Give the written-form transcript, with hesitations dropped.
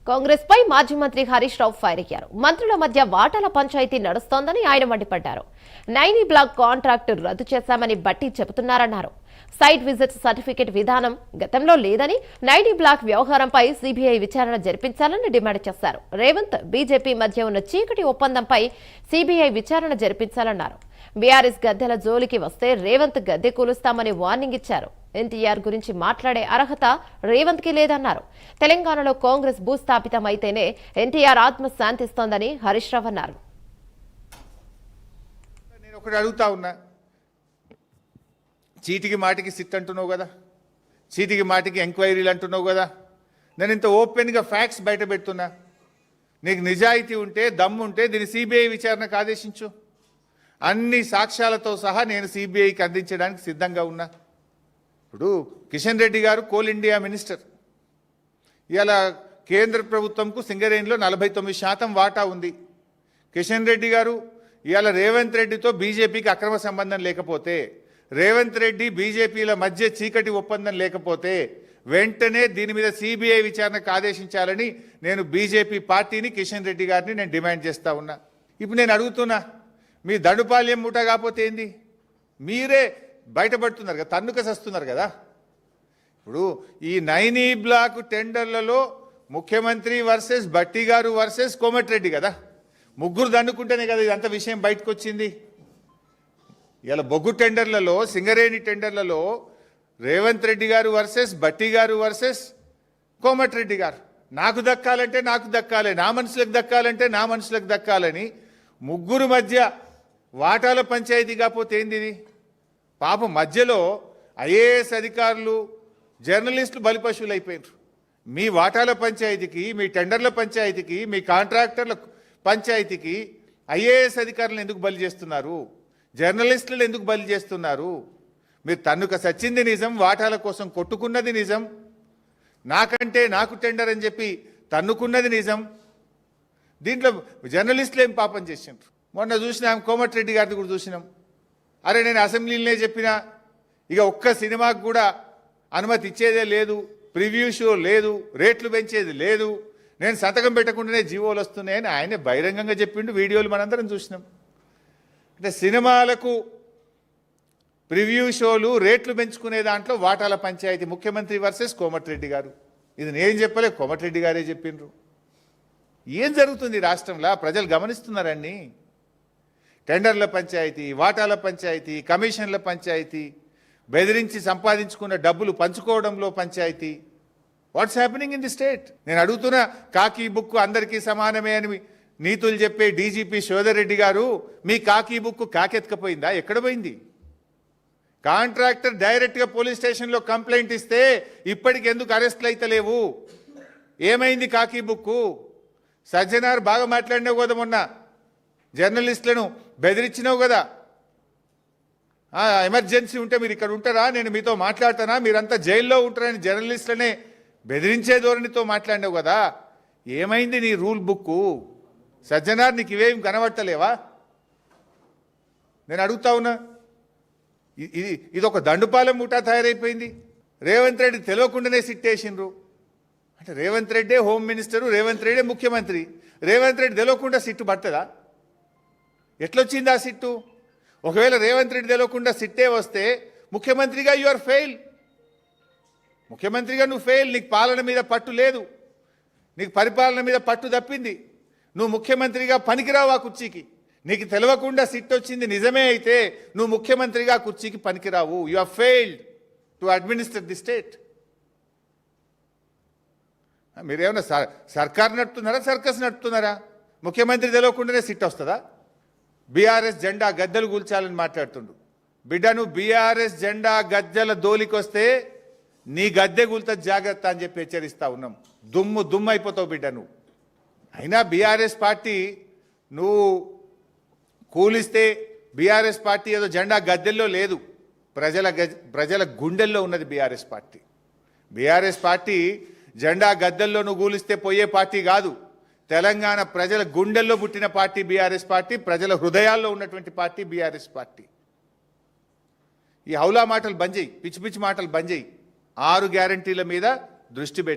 కాంగ్రెస్ పై మాజీ మంత్రి హరీష్ రావు ఫైర్ అయ్యారు. మంత్రుల మధ్య వాటాల పంచాయతీ నడుస్తోందని ఆయన మండిపడ్డారు. నైనీ బ్లాక్ కాంట్రాక్టు రద్దు చేశామని బట్టి చెబుతున్నారన్నారు. సైట్ విజిట్ సర్టిఫికెట్ విధానం గతంలో లేదని, నైనీ బ్లాక్ వ్యవహారంపై సీబీఐ విచారణ జరిపించాలని డిమాండ్ చేశారు. రేవంత్ బీజేపీ మధ్య ఉన్న చీకటి ఒప్పందంపై సీబీఐ విచారణ జరిపించాలన్నారు. బీఆర్ఎస్ గద్దెల జోలికి వస్తే రేవంత్ గద్దె కూలుస్తామని వార్నింగ్ ఇచ్చారు. ఎన్టీఆర్ గురించి మాట్లాడే అర్హత రేవంత్ కి లేదన్నారు. తెలంగాణలో కాంగ్రెస్ భూస్థాపితమైతేనే ఎన్టీఆర్ ఆత్మ శాంతిస్తోందని హరీష్ రావు అన్నారు. నేను ఒకటి అడుగుతా ఉన్నా, చీటికి మాటికి సిట్ అంటున్నావు కదా, చీటికి మాటికి ఎంక్వైరీలు అంటున్నావు కదా, నేను ఇంత ఓపెన్గా ఫ్యాక్ట్స్ బయట పెడుతున్నా. నీకు నిజాయితీ ఉంటే, దమ్ముంటే దీన్ని సిబిఐ విచారణకు ఆదేశించు. అన్ని సాక్ష్యాలతో సహా నేను సిబిఐకి అందించడానికి సిద్ధంగా ఉన్నా. ఇప్పుడు కిషన్ రెడ్డి గారు కోల్ ఇండియా మినిస్టర్. ఇలా కేంద్ర ప్రభుత్వంకు సింగరేణిలో 49% వాటా ఉంది. కిషన్ రెడ్డి గారు ఇవాళ రేవంత్ రెడ్డితో బీజేపీకి అక్రమ సంబంధం లేకపోతే, రేవంత్ రెడ్డి బీజేపీల మధ్య చీకటి ఒప్పందం లేకపోతే వెంటనే దీని మీద సిబిఐ విచారణకు ఆదేశించాలని నేను బీజేపీ పార్టీని, కిషన్ రెడ్డి గారిని నేను డిమాండ్ చేస్తూ ఉన్నా. ఇప్పుడు నేను అడుగుతున్నా, మీ దడుపాల్యం మూట కాకపోతే ఏంది? మీరే బయటపడుతున్నారు కదా, తన్నుక వస్తున్నారు కదా. ఇప్పుడు ఈ నైనీ బ్లాక్ టెండర్లలో ముఖ్యమంత్రి వర్సెస్ బట్టి గారు వర్సెస్ కోమటిరెడ్డి కదా, ముగ్గురు దన్నుకుంటేనే కదా ఇదంతా విషయం బయటకు వచ్చింది. ఇలా బొగ్గు టెండర్లలో, సింగరేణి టెండర్లలో రేవంత్ రెడ్డి గారు వర్సెస్ బట్టి గారు వర్సెస్ కోమటిరెడ్డి గారు. నాకు దక్కాలంటే నాకు దక్కాలి, నా మనుషులకు దక్కాలంటే నా మనుషులకు దక్కాలని ముగ్గురు మధ్య వాటాల పంచాయతీ కాకపోతే ఏంది ఇది? పాపం మధ్యలో ఐఏఎస్ అధికారులు, జర్నలిస్టులు బలిపశువులు అయిపోయినారు. మీ వాటాల పంచాయతీకి, మీ టెండర్ల పంచాయతీకి, మీ కాంట్రాక్టర్ల పంచాయతీకి ఐఏఎస్ అధికారులను ఎందుకు బలి చేస్తున్నారు? జర్నలిస్టులు ఎందుకు బలి చేస్తున్నారు? మీరు తన్నుక సచ్చింది నిజం, వాటాల కోసం కొట్టుకున్నది నిజం, నాకంటే నాకు టెండర్ అని చెప్పి తన్నుకున్నది నిజం. దీంట్లో జర్నలిస్టులు ఏం పాపం చేసిండ్రు? మొన్న చూసినాం, కోమటిరెడ్డి గారిని కూడా చూసినాం. అరే నేను అసెంబ్లీలోనే చెప్పినా, ఇక ఒక్క సినిమాకు కూడా అనుమతి ఇచ్చేదే లేదు, ప్రివ్యూ షో లేదు, రేట్లు పెంచేది లేదు, నేను సంతకం పెట్టకుండానే జీవోలు వస్తున్నాయని ఆయనే బహిరంగంగా చెప్పిండు. వీడియోలు మనందరం చూసినాం. అంటే సినిమాలకు ప్రివ్యూ షోలు, రేట్లు పెంచుకునే దాంట్లో వాటాల పంచాయతీ ముఖ్యమంత్రి వర్సెస్ కోమటిరెడ్డి గారు. ఇది నేను చెప్పలే, కోమటిరెడ్డి గారే చెప్పిండ్రు. ఏం జరుగుతుంది రాష్ట్రంలో? ప్రజలు గమనిస్తున్నారండి. టెండర్ల పంచాయతీ, వాటాల పంచాయతీ, కమిషన్ల పంచాయతీ, బెదిరించి సంపాదించుకున్న డబ్బులు పంచుకోవడంలో పంచాయతీ. What's happening in the state? నేను అడుగుతున్నా, కాకి బుక్ అందరికీ సమానమే అని నీతులు చెప్పే డీజీపీ శోధర్ రెడ్డి గారు, మీ కాకి బుక్ కాకెత్తుకపోయిందా? ఎక్కడ పోయింది? కాంట్రాక్టర్ డైరెక్ట్గా పోలీస్ స్టేషన్లో కంప్లైంట్ ఇస్తే ఇప్పటికి ఎందుకు అరెస్ట్లు అయితే లేవు? ఏమైంది కాకి బుక్కు? సజ్జనార్ బాగా మాట్లాడినావు కదా, మొన్న జర్నలిస్టులను బెదిరించినావు కదా. ఎమర్జెన్సీ ఉంటే మీరు ఇక్కడ ఉంటారా, నేను మీతో మాట్లాడతానా, మీరంతా జైల్లో ఉంటారని జర్నలిస్టులనే బెదిరించే ధోరణితో మాట్లాడినావు కదా. ఏమైంది నీ రూల్ బుక్కు? సజ్జనార్ నీకు ఇవేం కనబడతలేవా? నేను అడుగుతా ఉన్నా. ఇది ఒక దండుపాలెం ముఠా తయారైపోయింది. రేవంత్ రెడ్డి తెలియకుండానే సిట్టేసిండ్రు. అంటే రేవంత్ రెడ్డే హోమ్ మినిస్టరు, రేవంత్ రెడ్డే ముఖ్యమంత్రి. రేవంత్ రెడ్డి తెలియకుండా సిట్టు పడుతుందా? ఎట్లొచ్చింది ఆ సిట్టు? ఒకవేళ రేవంత్ రెడ్డి తెలియకుండా సిట్టే వస్తే ముఖ్యమంత్రిగా యు ఆర్ ఫెయిల్. ముఖ్యమంత్రిగా నువ్వు ఫెయిల్. నీకు పాలన మీద పట్టు లేదు, నీకు పరిపాలన మీద పట్టు తప్పింది. నువ్వు ముఖ్యమంత్రిగా పనికిరావు ఆ కుర్చీకి. నీకు తెలియకుండా సిట్ వచ్చింది నిజమే అయితే నువ్వు ముఖ్యమంత్రిగా కుర్చీకి పనికిరావు. You are failed to administer the state. మీరేమన్నా సర్కార్ నడుపుతున్నారా, సర్కస్ నడుపుతున్నారా? ముఖ్యమంత్రి తెలియకుండానే సిట్ వస్తుందా? బీఆర్ఎస్ జెండా గద్దెలు కూల్చాలని మాట్లాడుతుండు. బిడ్డ, నువ్వు బీఆర్ఎస్ జెండా గద్దెల దోలికొస్తే నీ గద్దె కూల్తా జాగ్రత్త అని చెప్పి హెచ్చరిస్తా ఉన్నాం. దుమ్ము అయిపోతావు బిడ్డ నువ్వు. అయినా బీఆర్ఎస్ పార్టీ నువ్వు కూలిస్తే, బీఆర్ఎస్ పార్టీ ఏదో జెండా గద్దెల్లో లేదు, ప్రజల గుండెల్లో ఉన్నది బీఆర్ఎస్ పార్టీ. బీఆర్ఎస్ పార్టీ జెండా గద్దెల్లో నువ్వు కూలిస్తే పోయే పార్టీ కాదు. తెలంగాణ ప్రజల గుండెల్లో పుట్టిన పార్టీ బీఆర్ఎస్ పార్టీ, ప్రజల హృదయాల్లో ఉన్నటువంటి పార్టీ బీఆర్ఎస్ పార్టీ. ఈ హౌలా మాటలు బంద్ చేయి, పిచ్చి పిచ్చి మాటలు బంద్ చేయి. 6 గ్యారంటీల మీద దృష్టి పెట్టి